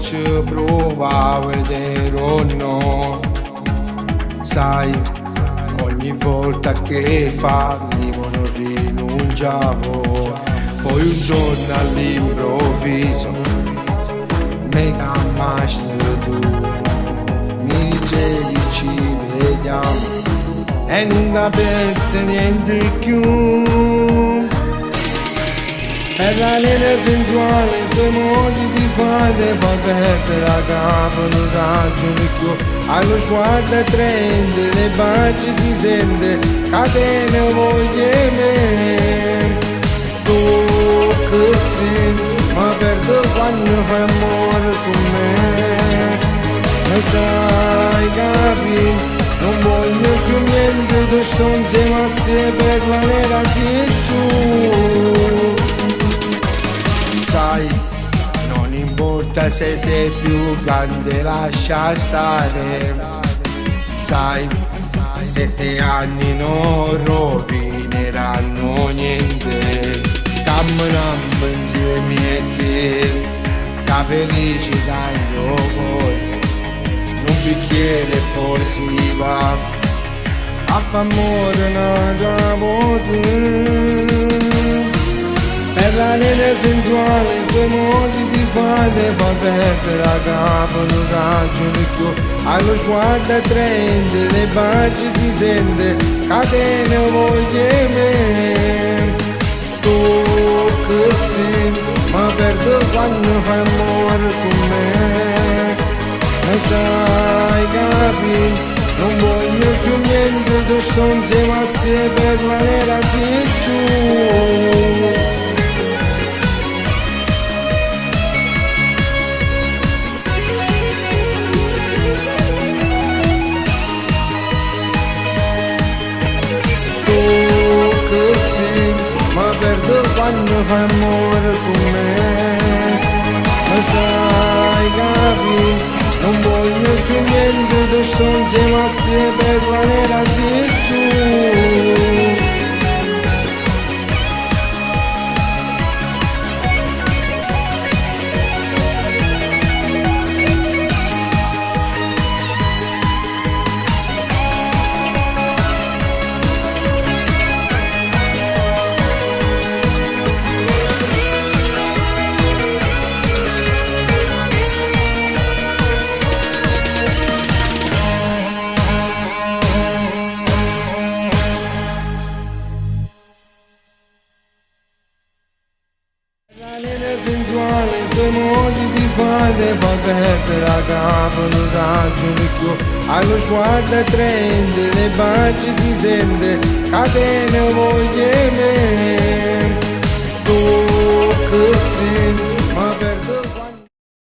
ci prova a vedere o no. Sai, ogni volta che fallivo non rinunciavo, poi un giorno all'improvviso mi chiamaste tu, mi dicevi ci vediamo e non capite niente più. Per la linea sensuale, i tuoi modi di fare fa perdere la capo, non ragioni più. Allo sguardo attraente, le baci si sente, catene voglie me. Tu che senti, ma perdo quando fai amore con me. Ma sai capire, non voglio più niente, se sto insieme a te per la nera sei tu. Sai, non importa se sei più grande, lascia stare. Sai, 7 anni non rovineranno niente. Camminando insieme a te, la felicità in tuo cuore. Un bicchiere e poi si va a fa amore una voce. Per la linea sensuale, i tuoi modi di fare fa perdere la capo, non ragioni più. Allo sguardo attraente, le baci si sente, catene voglie me. Tu che senti, ma perdo quando fai amore con me. E sai capire, non voglio più niente, se sto insieme a te per la nera sei tu. Ma perdo quando fai amore con me. Ma sai capire, non voglio più niente, se sto insieme a te per la nera sei tu. La linea sensuale, i tuoi modi di fare fa perdere la capo, non ragioni più. Allo sguardo attraente, le baci si sente, catene voglie me. Tu che senti,